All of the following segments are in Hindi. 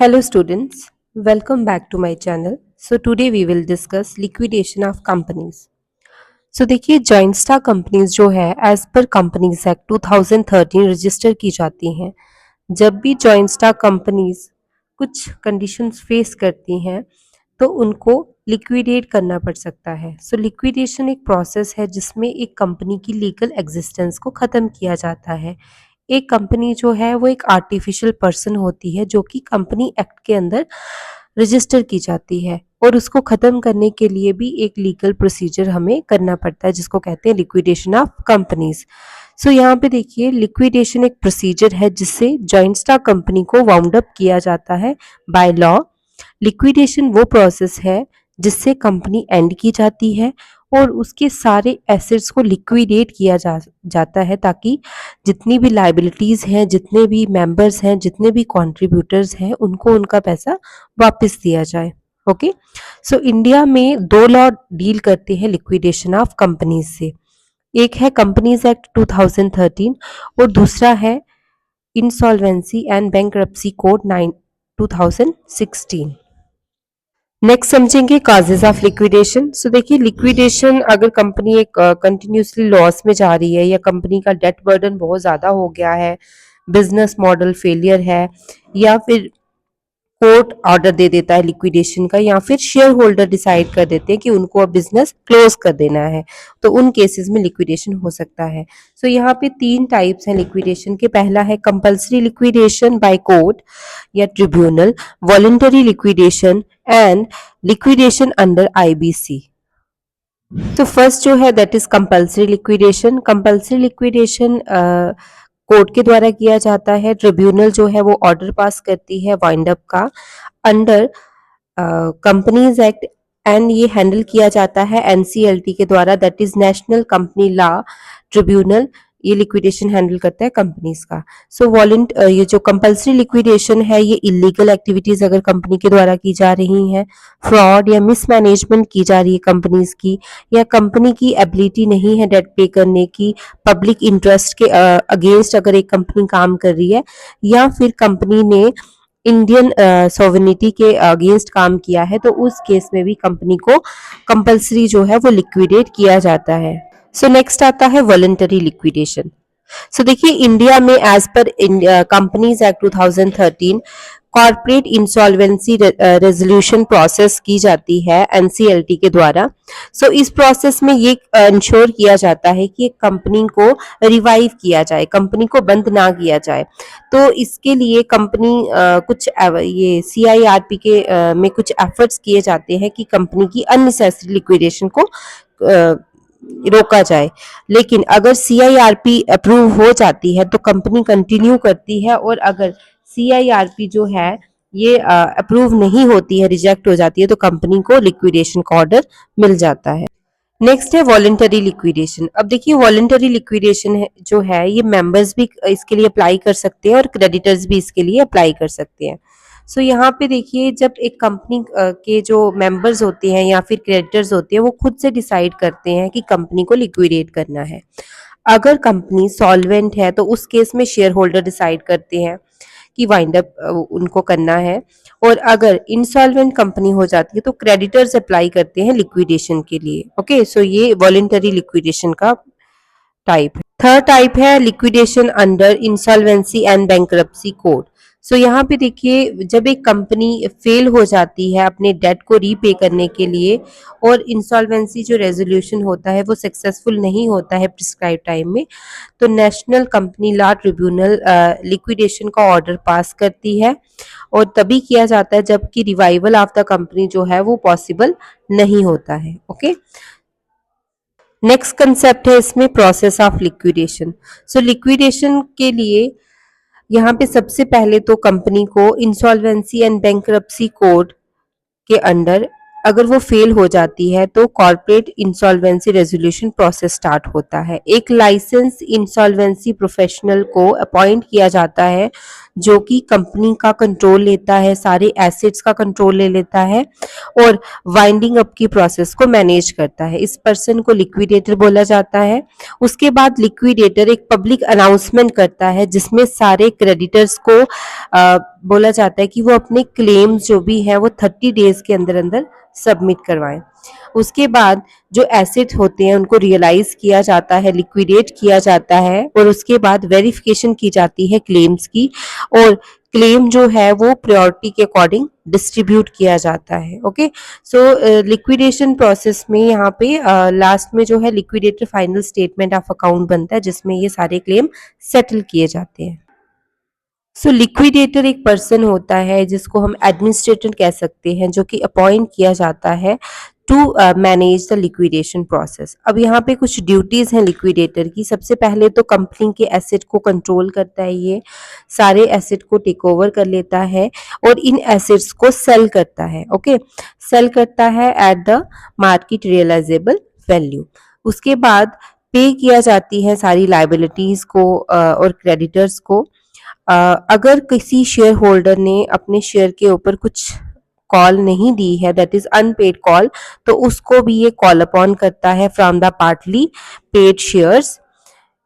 Hello students, welcome back to my channel. So today we will discuss liquidation of companies. So देखिए जॉइंट स्टॉक कंपनीज जो है एज पर कंपनीज एक्ट 2013 रजिस्टर की जाती हैं। जब भी जॉइंट स्टॉक कंपनीज कुछ कंडीशंस फेस करती हैं तो उनको लिक्विडेट करना पड़ सकता है। सो लिक्विडेशन एक प्रोसेस है जिसमें एक कंपनी की लीगल एग्जिस्टेंस को ख़त्म किया जाता है। एक कंपनी जो है वो एक आर्टिफिशियल पर्सन होती है जो कि कंपनी एक्ट के अंदर रजिस्टर की जाती है और उसको ख़त्म करने के लिए भी एक लीगल प्रोसीजर हमें करना पड़ता है जिसको कहते हैं लिक्विडेशन ऑफ कंपनीज। सो यहाँ पे देखिए लिक्विडेशन एक प्रोसीजर है जिससे जॉइंट स्टॉक कंपनी को वाउंड अप किया जाता है बाय लॉ। लिक्विडेशन वो प्रोसेस है जिससे कंपनी एंड की जाती है और उसके सारे एसेट्स को लिक्विडेट किया जाता है ताकि जितनी भी लाइबिलिटीज हैं, जितने भी मेंबर्स हैं, जितने भी कंट्रीब्यूटर्स हैं, उनको उनका पैसा वापस दिया जाए। ओके, सो इंडिया में दो लॉ डील करते हैं लिक्विडेशन ऑफ कंपनीज से। एक है कंपनीज एक्ट 2013 और दूसरा है insolvency and bankruptcy code 2016। Next समझेंगे काजेज ऑफ लिक्विडेशन। सो देखिए लिक्विडेशन अगर कंपनी एक कंटिन्यूसली लॉस में जा रही है या कंपनी का डेट बर्डन बहुत ज़्यादा हो गया है, बिजनेस मॉडल फेलियर है या फिर कोर्ट ऑर्डर दे देता है लिक्विडेशन का या फिर शेयर होल्डर डिसाइड कर देते हैं कि उनको अब बिजनेस क्लोज कर देना है, तो उन केसेस में लिक्विडेशन हो सकता है। सो यहाँ पे तीन टाइप्स हैं लिक्विडेशन के। पहला है कंपल्सरी लिक्विडेशन बाय कोर्ट या tribunal, voluntary liquidation and liquidation under IBC. तो फर्स्ट जो है that is compulsory liquidation. Compulsory liquidation court के द्वारा किया जाता है। ट्रिब्यूनल जो है वो ऑर्डर पास करती है वाइंड अप का अंडर कंपनीज एक्ट एंड ये हैंडल किया जाता है एनसीएलटी के द्वारा, that is national company law tribunal. ये लिक्विडेशन हैंडल करता है कंपनीज का। सो ये जो कंपल्सरी लिक्विडेशन है ये इलीगल एक्टिविटीज अगर कंपनी के द्वारा की जा रही हैं, फ्रॉड या मिसमैनेजमेंट की जा रही है कंपनीज की, या कंपनी की एबिलिटी नहीं है डेट पे करने की, पब्लिक इंटरेस्ट के अगेंस्ट अगर एक कंपनी काम कर रही है, या फिर कंपनी ने इंडियन सॉवरेनिटी के अगेंस्ट काम किया है, तो उस केस में भी कंपनी को कंपल्सरी जो है वो लिक्विडेट किया जाता है। सो नेक्स्ट आता है वॉलंटरी लिक्विडेशन। सो देखिए इंडिया में एज पर companies act 2013 corporate insolvency resolution process की जाती है एनसीएलटी के द्वारा। सो इस प्रोसेस में ये इंश्योर किया जाता है कि एक कंपनी को रिवाइव किया जाए, कंपनी को बंद ना किया जाए। तो इसके लिए कंपनी कुछ ये सीआईआरपी के में कुछ एफर्ट्स किए जाते हैं कि कंपनी की अननेसेसरी लिक्विडेशन को रोका जाए। लेकिन अगर सीआईआरपी अप्रूव हो जाती है तो कंपनी कंटिन्यू करती है, और अगर सीआईआरपी जो है ये अप्रूव नहीं होती है, रिजेक्ट हो जाती है, तो कंपनी को लिक्विडेशन का ऑर्डर मिल जाता है। नेक्स्ट है वॉलंटरी लिक्विडेशन। अब देखिए वॉलंटरी लिक्विडेशन जो है ये मेंबर्स भी इसके लिए अप्लाई कर सकते हैं और क्रेडिटर्स भी इसके लिए अप्लाई कर सकते हैं। सो यहाँ पे देखिए जब एक कंपनी के जो मेंबर्स होते हैं या फिर क्रेडिटर्स होते हैं वो खुद से डिसाइड करते हैं कि कंपनी को लिक्विडेट करना है। अगर कंपनी सॉल्वेंट है तो उस केस में शेयर होल्डर डिसाइड करते हैं कि वाइंड अप उनको करना है, और अगर इंसॉल्वेंट कंपनी हो जाती है तो क्रेडिटर्स अप्लाई करते हैं लिक्विडेशन के लिए। ओके, सो ये वॉलंटरी लिक्विडेशन का टाइप है। थर्ड टाइप है liquidation under insolvency and bankruptcy code. So यहाँ पे देखिए जब एक कंपनी फेल हो जाती है अपने डेट को रीपे करने के लिए और इंसॉल्वेंसी जो रेजोल्यूशन होता है वो सक्सेसफुल नहीं होता है प्रिस्क्राइब टाइम में, तो national company law tribunal liquidation का ऑर्डर पास करती है, और तभी किया जाता है जबकि रिवाइवल ऑफ द कंपनी जो है वो पॉसिबल नहीं होता है। ओके, नेक्स्ट कंसेप्ट है इसमें process of liquidation. So liquidation के लिए यहाँ पे सबसे पहले तो कंपनी को इंसॉल्वेंसी एंड बैंकरप्सी कोड के अंडर अगर वो फेल हो जाती है तो corporate insolvency resolution process start होता है। एक लाइसेंस इंसॉल्वेंसी प्रोफेशनल को अपॉइंट किया जाता है जो कि कंपनी का कंट्रोल लेता है, सारे एसेट्स का कंट्रोल ले लेता है और वाइंडिंग अप की प्रोसेस को मैनेज करता है। इस पर्सन को लिक्विडेटर बोला जाता है। उसके बाद लिक्विडेटर एक पब्लिक अनाउंसमेंट करता है जिसमें सारे क्रेडिटर्स को बोला जाता है कि वो अपने क्लेम्स जो भी है वो 30 डेज के अंदर अंदर सबमिट करवाएं। उसके बाद जो एसेट होते हैं उनको रियलाइज किया जाता है, लिक्विडेट किया जाता है और उसके बाद वेरिफिकेशन की जाती है क्लेम्स की और क्लेम जो है वो प्रायोरिटी के अकॉर्डिंग डिस्ट्रीब्यूट किया जाता है। ओके, सो लिक्विडेशन प्रोसेस में यहाँ पे लास्ट में जो है liquidator final statement of account बनता है जिसमें ये सारे क्लेम सेटल किए जाते हैं। सो लिक्विडेटर एक पर्सन होता है जिसको हम एडमिनिस्ट्रेटर कह सकते हैं, जो कि अपॉइंट किया जाता है to manage the liquidation process. अब यहाँ पे कुछ ड्यूटीज हैं लिक्विडेटर की। सबसे पहले तो कंपनी के एसेट को कंट्रोल करता है, ये सारे एसेट को टेक ओवर कर लेता है और इन एसेट्स को सेल करता है। ओके, सेल करता है at the market realisable value. उसके बाद पे किया जाती है सारी लाइबिलिटीज को और क्रेडिटर्स को। अगर किसी शेयर होल्डर ने अपने शेयर के ऊपर कुछ कॉल नहीं दी है, दैट इज अनपेड कॉल, तो उसको भी ये कॉल अपॉन करता है from the partly paid shares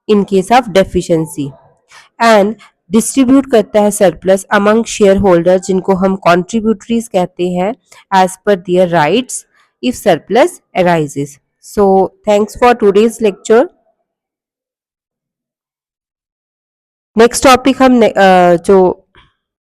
in case of deficiency and distribute करता है सरप्लस अमंग शेयर होल्डर जिनको हम कॉन्ट्रीब्यूटरीज कहते हैं एज पर their rights if surplus arises. So thanks for today's lecture. Next topic हम जो